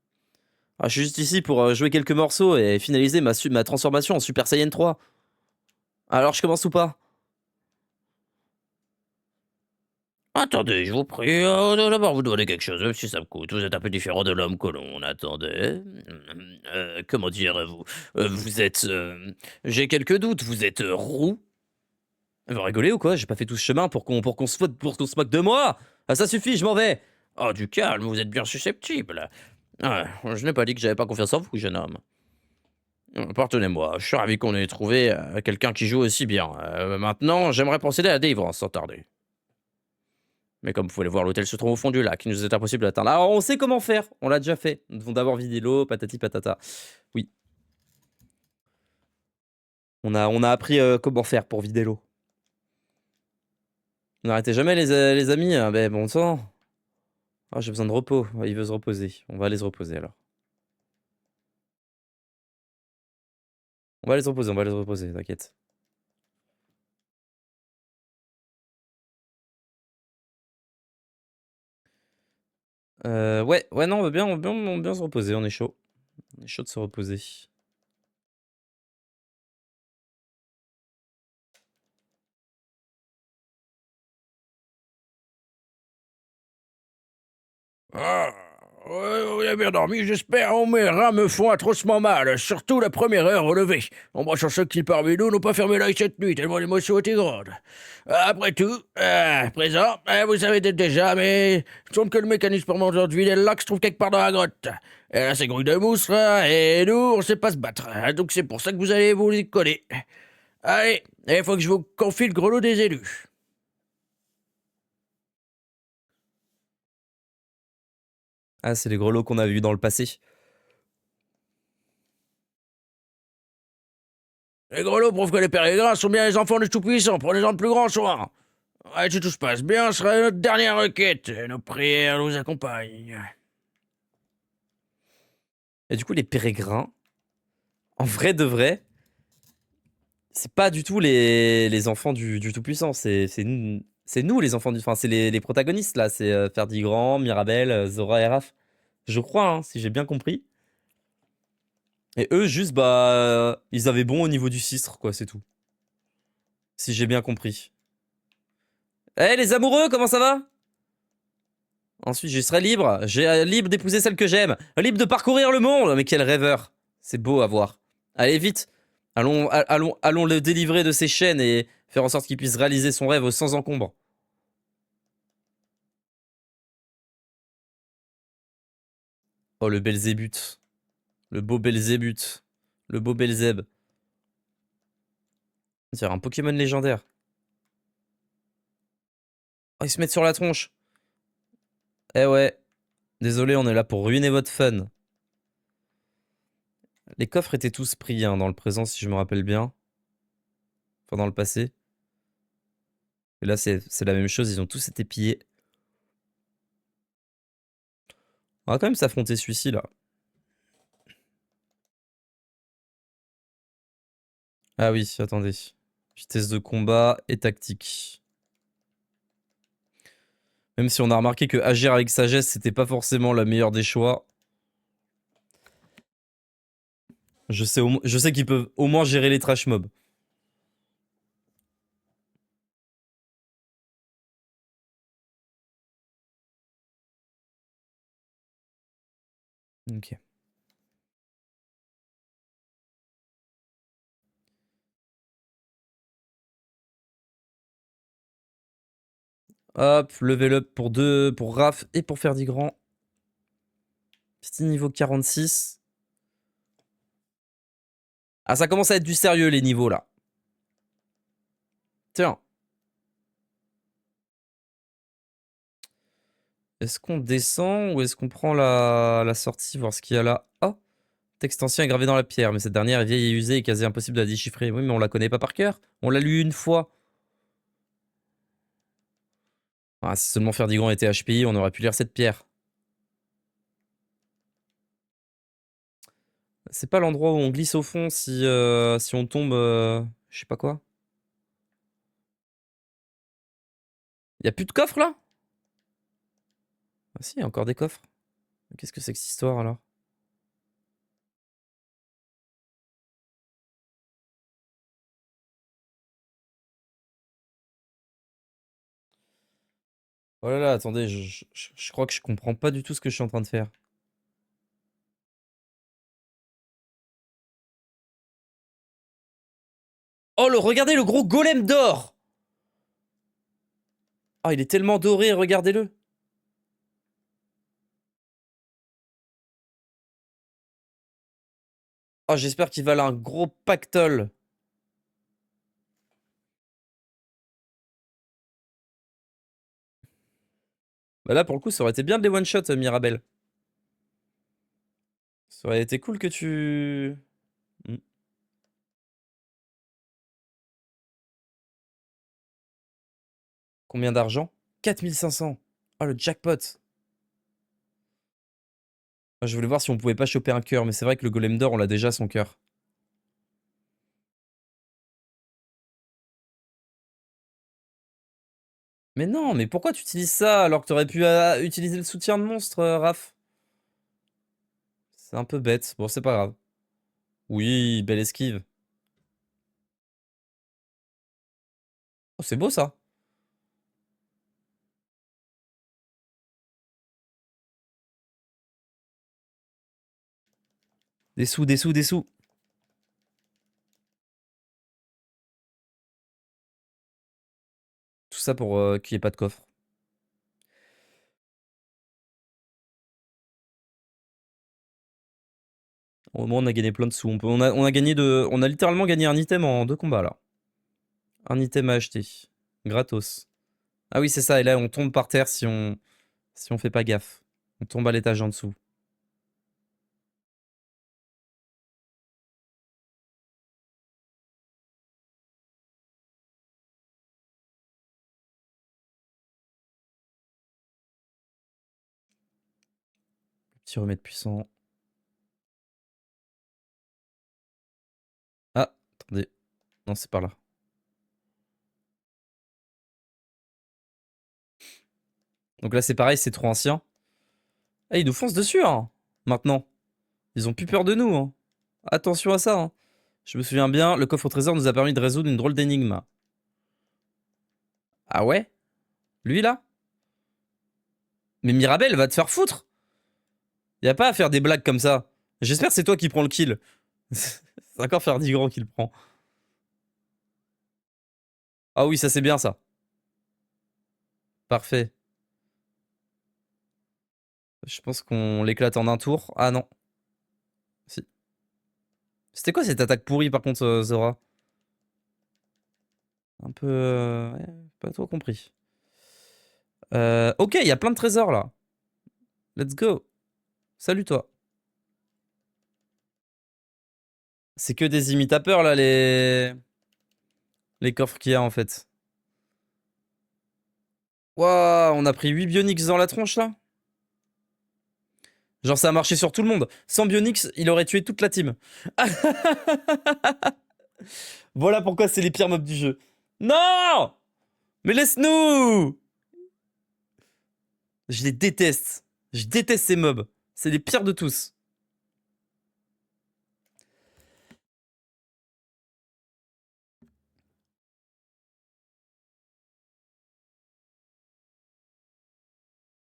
Ah, je suis juste ici pour jouer quelques morceaux et finaliser ma transformation en Super Saiyan 3. Alors, je commence ou pas? Attendez, je vous prie, d'abord vous demandez quelque chose, même si ça me coûte. Vous êtes un peu différent de l'homme que l'on attendait. Comment dire, vous êtes... J'ai quelques doutes, vous êtes roux? Vous rigolez ou quoi? J'ai pas fait tout ce chemin pour qu'on se moque de moi. Ah, ça suffit, je m'en vais. Oh, du calme, vous êtes bien susceptible. Ah, je n'ai pas dit que j'avais pas confiance en vous, jeune homme. Pardonnez-moi, je suis ravi qu'on ait trouvé quelqu'un qui joue aussi bien. Maintenant, j'aimerais procéder à la délivrance sans tarder. Mais comme vous pouvez le voir, l'hôtel se trouve au fond du lac. Il nous est impossible d'atteindre. Alors, on sait comment faire. On l'a déjà fait. Nous devons d'abord vider l'eau, patati patata. Oui. On a appris comment faire pour vider l'eau. N'arrêtez jamais, les amis. Ben, bon sang. Ah, j'ai besoin de repos. Il veut se reposer. On va aller se reposer alors. On va aller se reposer, on va aller se reposer, t'inquiète. Ouais, ouais, non, on va bien se reposer, on est chaud. On est chaud de se reposer. Ah, ouais, vous avez bien dormi, j'espère. Oh, mes reins me font atrocement mal, surtout la première heure au lever. On va chercher qui parmi nous n'ont pas fermé l'œil cette nuit, tellement l'émotion était grande. Après tout, à présent, vous savez peut-être déjà, mais il semble que le mécanisme pour manger de vider le lac se trouve quelque part dans la grotte. Et là, c'est grouille de mousse, là, et nous, on sait pas se battre. Donc c'est pour ça que vous allez vous y coller. Allez, il faut que je vous confie le grelot des élus. Ah, c'est les grelots qu'on a vus dans le passé. Les grelots prouvent que les pérégrins sont bien les enfants du Tout-Puissant, prenez-en de plus grands soins. Ouais, si tout se passe bien, ce sera notre dernière requête. Et nos prières nous accompagnent. Et du coup, les pérégrins, en vrai de vrai, c'est pas du tout les enfants du Tout-Puissant. C'est nous les enfants du. Enfin, c'est les protagonistes là. C'est Ferdigrand, Mirabel, Zora et Raph. Je crois, hein, si j'ai bien compris. Et eux, juste, bah. Ils avaient bon au niveau du cistre, quoi, c'est tout. Si j'ai bien compris. Eh, les amoureux, comment ça va? Ensuite, je serai libre. J'ai libre d'épouser celle que j'aime. Libre de parcourir le monde. Mais quel rêveur. C'est beau à voir. Allez, vite. Allons le délivrer de ses chaînes et faire en sorte qu'il puisse réaliser son rêve sans encombre. Oh, le Belzébuth. Le beau Belzébuth. Le beau Belzèbe. C'est un Pokémon légendaire. Oh, ils se mettent sur la tronche. Eh ouais. Désolé, on est là pour ruiner votre fun. Les coffres étaient tous pris hein, dans le présent, si je me rappelle bien. Enfin, dans le passé. Et là, c'est la même chose, ils ont tous été pillés. On va quand même s'affronter celui-ci, là. Ah oui, attendez. Vitesse de combat et tactique. Même si on a remarqué que agir avec sagesse, c'était pas forcément la meilleure des choix. Je sais qu'ils peuvent au moins gérer les trash mobs. Ok. Hop, level up pour deux, pour Raph et pour Ferdigrand. Petit niveau 46. Ah, ça commence à être du sérieux les niveaux là. Tiens. Est-ce qu'on descend ou est-ce qu'on prend la sortie, voir ce qu'il y a là? Oh, texte ancien est gravé dans la pierre, mais cette dernière est vieille et usée et quasi impossible de la déchiffrer. Oui, mais on la connaît pas par cœur. On l'a lu une fois. Ah, si seulement Ferdigrand était HPI, on aurait pu lire cette pierre. C'est pas l'endroit où on glisse au fond si on tombe, je sais pas quoi. Y a plus de coffre là? Ah si, y a encore des coffres. Qu'est-ce que c'est que cette histoire alors? Oh là là, attendez, je crois que je comprends pas du tout ce que je suis en train de faire. Oh, regardez le gros golem d'or! Oh, il est tellement doré, regardez-le. Oh, j'espère qu'il va un gros pactole. Bah là, pour le coup, ça aurait été bien de les one-shot, Mirabel. Ça aurait été cool que tu... Hmm. Combien d'argent? 4500. Oh, le jackpot. Ah, je voulais voir si on pouvait pas choper un cœur, mais c'est vrai que le golem d'or, on l'a déjà son cœur. Mais non, mais pourquoi tu utilises ça alors que t'aurais pu utiliser le soutien de monstre, Raph? C'est un peu bête. Bon, c'est pas grave. Oui, belle esquive. Oh, c'est beau ça. Des sous, des sous, des sous. Tout ça pour qu'il n'y ait pas de coffre. Au moins, on a gagné plein de sous. On a littéralement gagné un item en 2 combats là. Un item à acheter. Gratos. Ah oui, c'est ça. Et là, on tombe par terre si on fait pas gaffe. On tombe à l'étage en dessous. Petit remède puissant. Ah, attendez. Non, c'est par là. Donc là, c'est pareil, c'est trop ancien. Ah, ils nous foncent dessus, hein, maintenant. Ils ont plus peur de nous, hein. Attention à ça, hein. Je me souviens bien, le coffre au trésor nous a permis de résoudre une drôle d'énigme. Ah ouais? Lui, là? Mais Mirabel va te faire foutre! Y a pas à faire des blagues comme ça. J'espère que c'est toi qui prends le kill. C'est encore Ferdigran qui le prend. Ah oui, ça c'est bien ça. Parfait. Je pense qu'on l'éclate en un tour. Ah non. Si. C'était quoi cette attaque pourrie par contre, Zora? Un peu... ouais, pas trop compris. Ok, il y a plein de trésors là. Let's go. Salut toi. C'est que des imitateurs là, les coffres qu'il y a en fait. Waouh, on a pris 8 Bionix dans la tronche là. Genre ça a marché sur tout le monde. Sans Bionix, il aurait tué toute la team. Voilà pourquoi c'est les pires mobs du jeu. Non! Mais laisse-nous! Je les déteste. Je déteste ces mobs. C'est les pires de tous.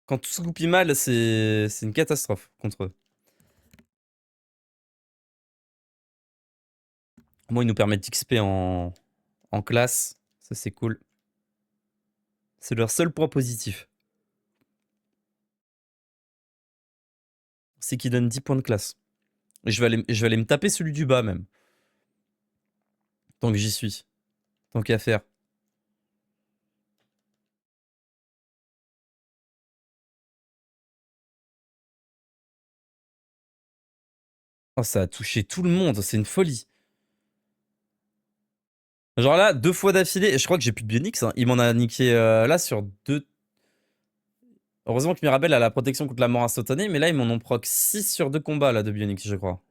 Quand tout se goupille mal, c'est une catastrophe contre eux. Moi, ils nous permettent d'XP en classe. Ça, c'est cool. C'est leur seul point positif. C'est qu'ils donnent 10 points de classe. Et je vais aller me taper celui du bas même. Tant que j'y suis. Tant qu'à faire. Oh, ça a touché tout le monde. C'est une folie. Genre là, 2 fois d'affilée. Et je crois que j'ai plus de Bionix, hein. Il m'en a niqué là sur 2. Heureusement que Mirabel a la protection contre la mort instantanée. Mais là, ils m'en ont proc 6 sur 2 combats là de Bionix, je crois.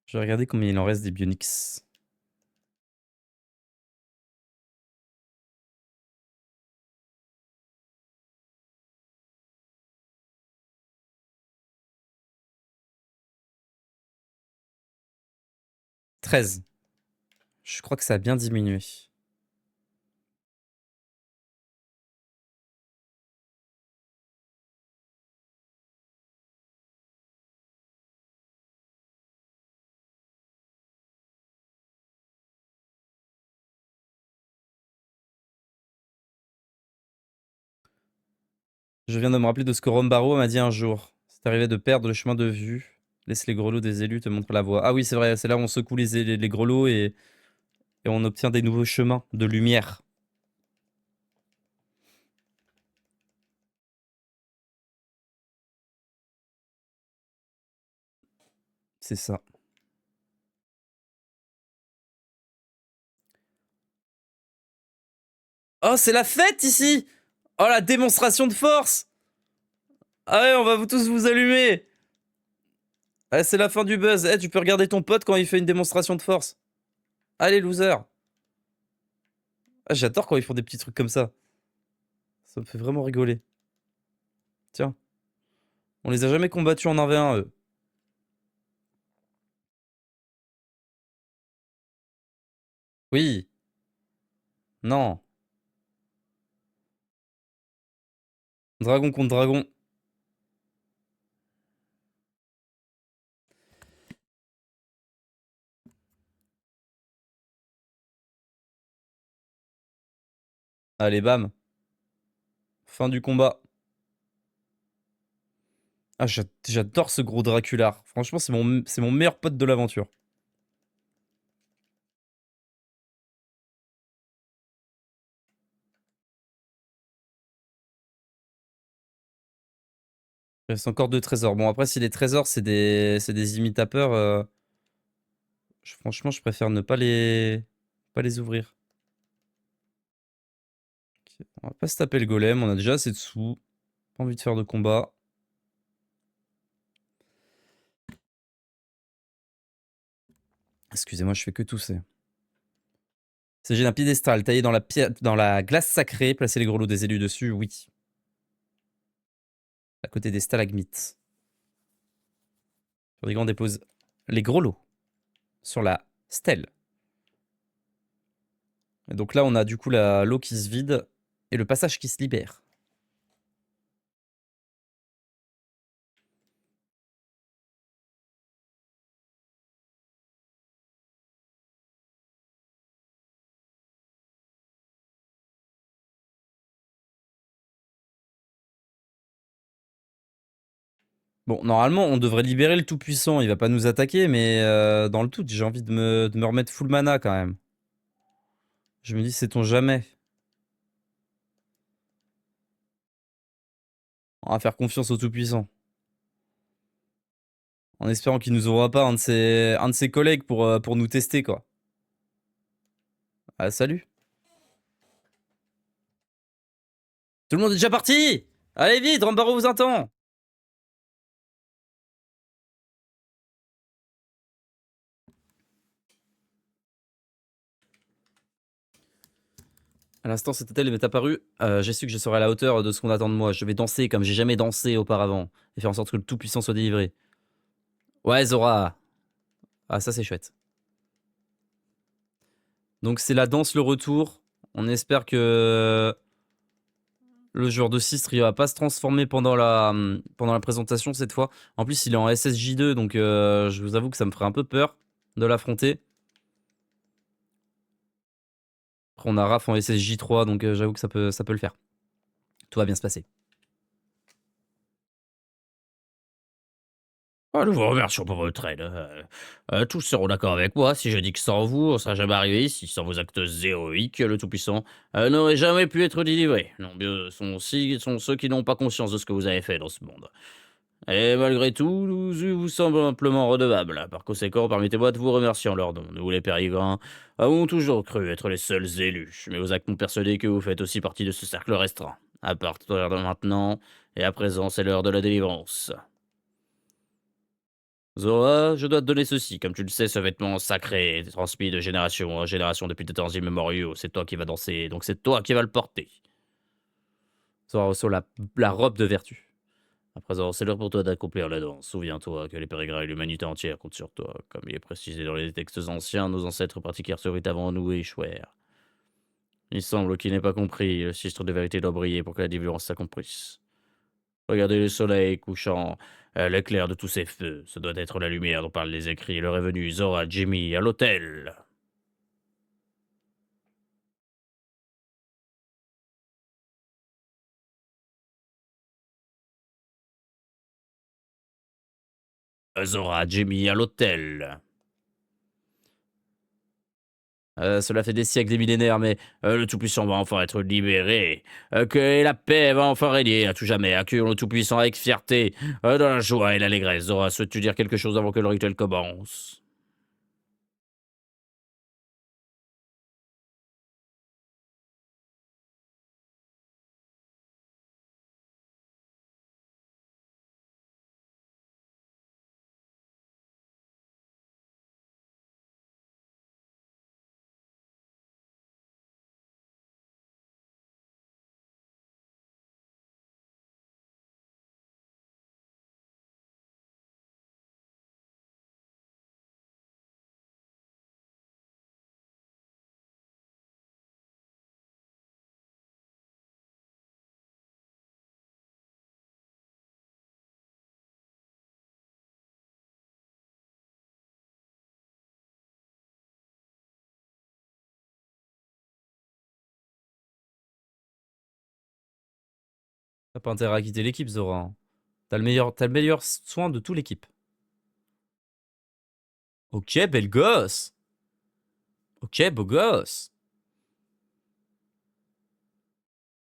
Je vais regarder combien il en reste des Bionix. « 13. Je crois que ça a bien diminué. Je viens de me rappeler de ce que Rombaro m'a dit un jour. C'est arrivé de perdre le chemin de vue. Laisse les grelots des élus te montrer la voie. Ah oui, c'est vrai, c'est là où on secoue les grelots et on obtient des nouveaux chemins de lumière. C'est ça. Oh, c'est la fête ici! Oh, la démonstration de force! Ah ouais, on va tous vous allumer! Ah, c'est la fin du buzz. Eh, tu peux regarder ton pote quand il fait une démonstration de force. Allez, loser! Ah, j'adore quand ils font des petits trucs comme ça. Ça me fait vraiment rigoler. Tiens. On les a jamais combattus en 1v1, eux. Oui. Non. Dragon contre dragon. Allez, bam. Fin du combat. Ah, j'adore ce gros Dracula. Franchement, c'est mon meilleur pote de l'aventure. Il reste encore 2 trésors. Bon, après, si les trésors, c'est des imitateurs, franchement, je préfère ne pas les ouvrir. Ok, on va pas se taper le golem, on a déjà assez de sous. Pas envie de faire de combat. Excusez-moi, je fais que tousser. Il s'agit d'un piédestal taillé dans la glace sacrée. Placez les grelots des élus dessus, oui. À côté des stalagmites. Furdigand dépose les grelots sur la stèle. Et donc là, on a du coup l'eau qui se vide et le passage qui se libère. Bon, normalement, on devrait libérer le Tout-Puissant. Il va pas nous attaquer, mais dans le doute, j'ai envie de me remettre full mana quand même. Je me dis, sait-on jamais. On va faire confiance au Tout-Puissant. En espérant qu'il nous envoie pas un de ses collègues pour nous tester, quoi. Ah, salut. Tout le monde est déjà parti! Allez vite, Rambaro vous attend! À l'instant, cet hôtel m'est apparu. J'ai su que je serais à la hauteur de ce qu'on attend de moi. Je vais danser comme j'ai jamais dansé auparavant et faire en sorte que le Tout-Puissant soit délivré. Ouais, Zora. Ah, ça, c'est chouette. Donc, c'est la danse, le retour. On espère que le joueur de Sistre, il va pas se transformer pendant la présentation cette fois. En plus, il est en SSJ2, donc je vous avoue que ça me ferait un peu peur de l'affronter. Après, on a Raph en SSJ3, donc j'avoue que ça peut le faire. Tout va bien se passer. Ah, nous vous remercions pour votre aide. Tous seront d'accord avec moi si je dis que sans vous, on serait jamais arrivé ici. Sans vos actes héroïques, le Tout-Puissant n'aurait jamais pu être délivré. Nombreux sont ceux qui n'ont pas conscience de ce que vous avez fait dans ce monde. Et malgré tout, nous vous semble simplement redevable. Par conséquent, permettez-moi de vous remercier en leur nom. Nous, les Pérégrins, avons toujours cru être les seuls élus. Mais vos actes m'ont persuadé que vous faites aussi partie de ce cercle restreint. À partir de maintenant, et à présent, c'est l'heure de la délivrance. Zora, je dois te donner ceci. Comme tu le sais, ce vêtement sacré est transmis de génération en génération depuis des temps immémoriaux. C'est toi qui vas danser, donc c'est toi qui vas le porter. Zora reçoit la robe de vertu. À présent, c'est l'heure pour toi d'accomplir la danse. Souviens-toi que les pérégrins et l'humanité entière comptent sur toi. Comme il est précisé dans les textes anciens, nos ancêtres pratiquèrent ce rite avant nous et échouèrent. Il semble qu'il n'ait pas compris. Le sistre de vérité doit briller pour que la délivrance s'accomplisse. Regardez le soleil couchant, l'éclair de tous ces feux. Ce doit être la lumière dont parlent les écrits. L'heure est venue. Zora, Jimmy, à l'hôtel. Zora, Jamie à l'hôtel. Cela fait des siècles, des millénaires, mais Le Tout-Puissant va enfin être libéré. Que la paix va enfin régner à tout jamais. Accueillons le Tout-Puissant avec fierté, dans la joie et l'allégresse. Zora, souhaites-tu dire quelque chose avant que le rituel commence? t'as pas intérêt à quitter l'équipe, Zora, hein. T'as le meilleur soin de toute l'équipe. Ok, belle gosse. Ok, beau gosse.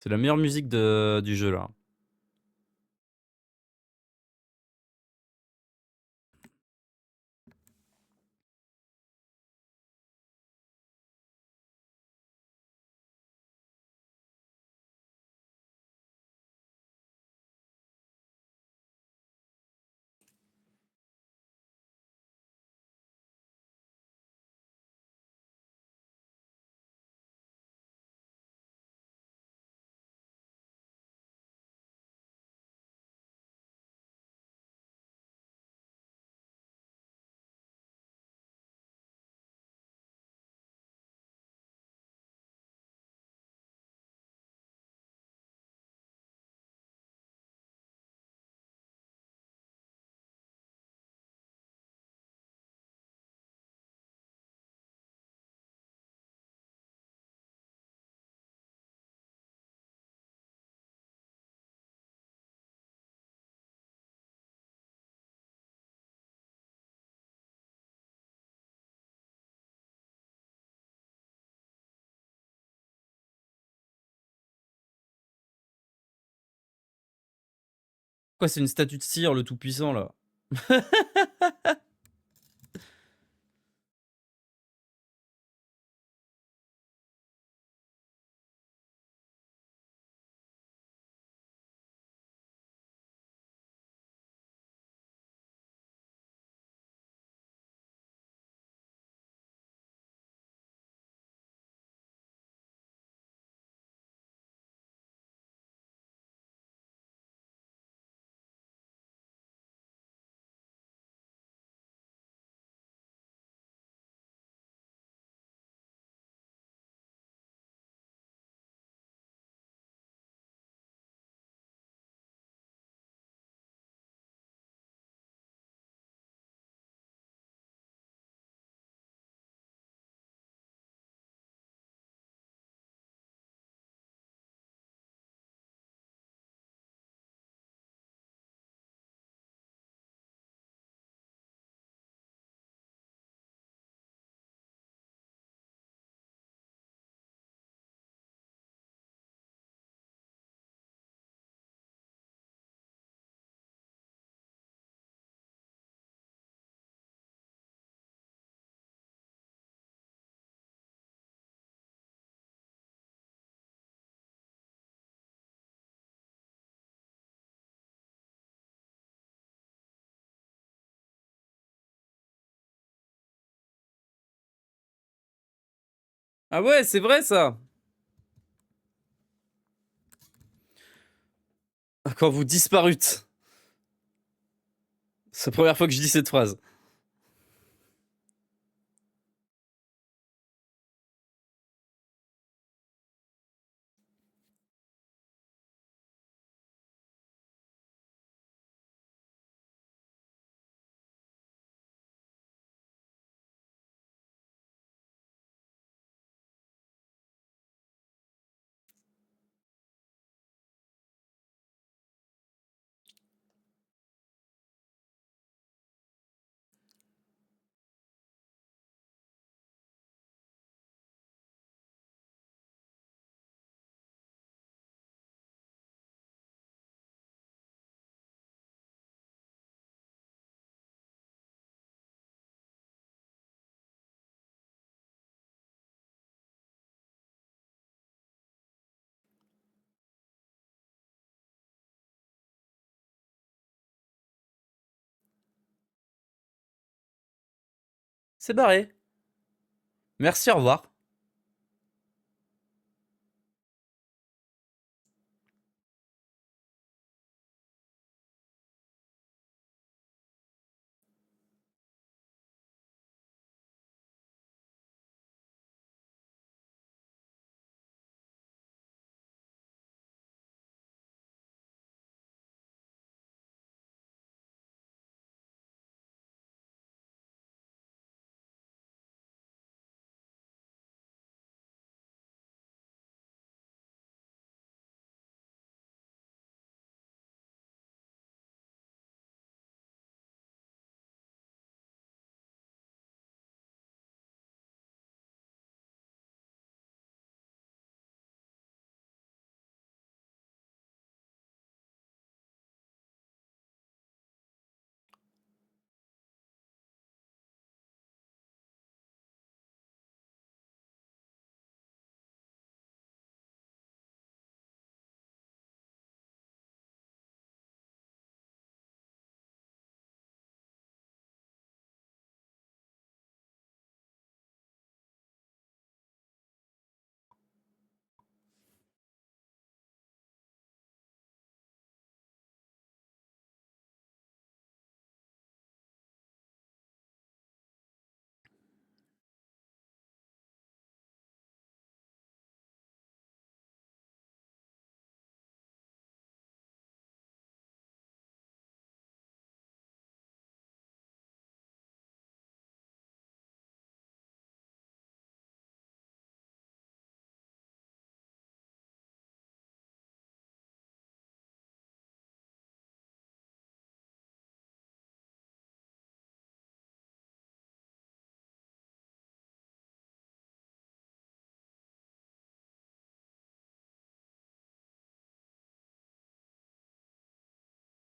C'est la meilleure musique du jeu, là. Quoi, c'est une statue de cire, le tout-puissant, là. Ah ouais, c'est vrai, ça. Quand vous disparûtes. C'est la première fois que je dis cette phrase. C'est barré. Merci, au revoir.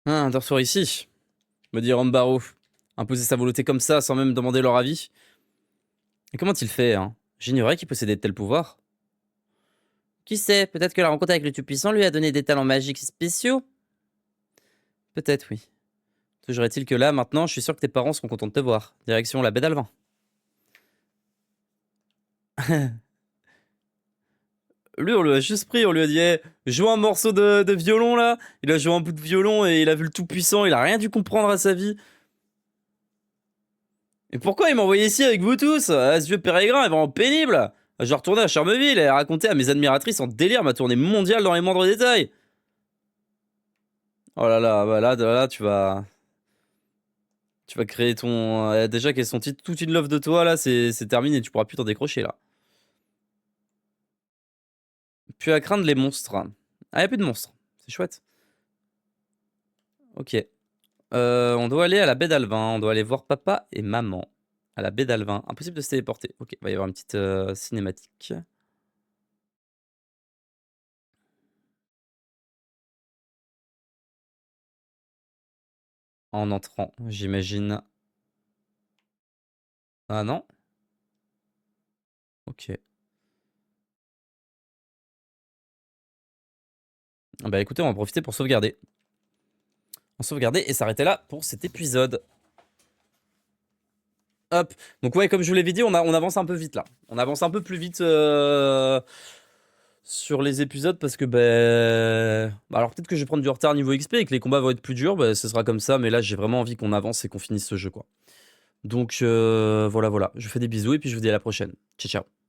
Ah, de retour ici, me dit Rambaro. Imposer sa volonté comme ça, sans même demander leur avis. Et comment il fait, hein? J'ignorais qu'il possédait de tels pouvoirs. Qui sait, peut-être que la rencontre avec le Tout-Puissant lui a donné des talents magiques spéciaux. Peut-être, oui. Toujours est-il que là, maintenant, je suis sûr que tes parents seront contents de te voir. Direction la baie d'Alvin. Lui, on lui a juste pris, on lui a dit hey, joue un morceau de violon là. Il a joué un bout de violon et il a vu le Tout-Puissant, il a rien dû comprendre à sa vie. Et pourquoi il m'a envoyé ici avec vous tous? Ah, ce vieux pérégrin est vraiment pénible. Je vais retourner à Charmeville et raconter à mes admiratrices en délire ma tournée mondiale dans les moindres détails. Oh là là, bah là, tu vas. Tu vas créer ton. Déjà qu'elles sont toute une love de toi là, c'est terminé, tu pourras plus t'en décrocher là. Puis à craindre les monstres. Ah, y'a plus de monstres. C'est chouette. Ok. On doit aller à la baie d'Alvin. On doit aller voir papa et maman. À la baie d'Alvin. Impossible de se téléporter. Ok, il va y avoir une petite cinématique. En entrant, j'imagine. Ah non? Ok. Bah écoutez, on va en profiter pour sauvegarder. On sauvegarder et s'arrêter là pour cet épisode. Hop. Donc ouais, comme je vous l'avais dit, on avance un peu vite là. On avance un peu plus vite sur les épisodes parce que alors peut-être que je vais prendre du retard niveau XP et que les combats vont être plus durs, ce sera comme ça. Mais là, j'ai vraiment envie qu'on avance et qu'on finisse ce jeu quoi. Donc voilà. Je vous fais des bisous et puis je vous dis à la prochaine. Ciao ciao.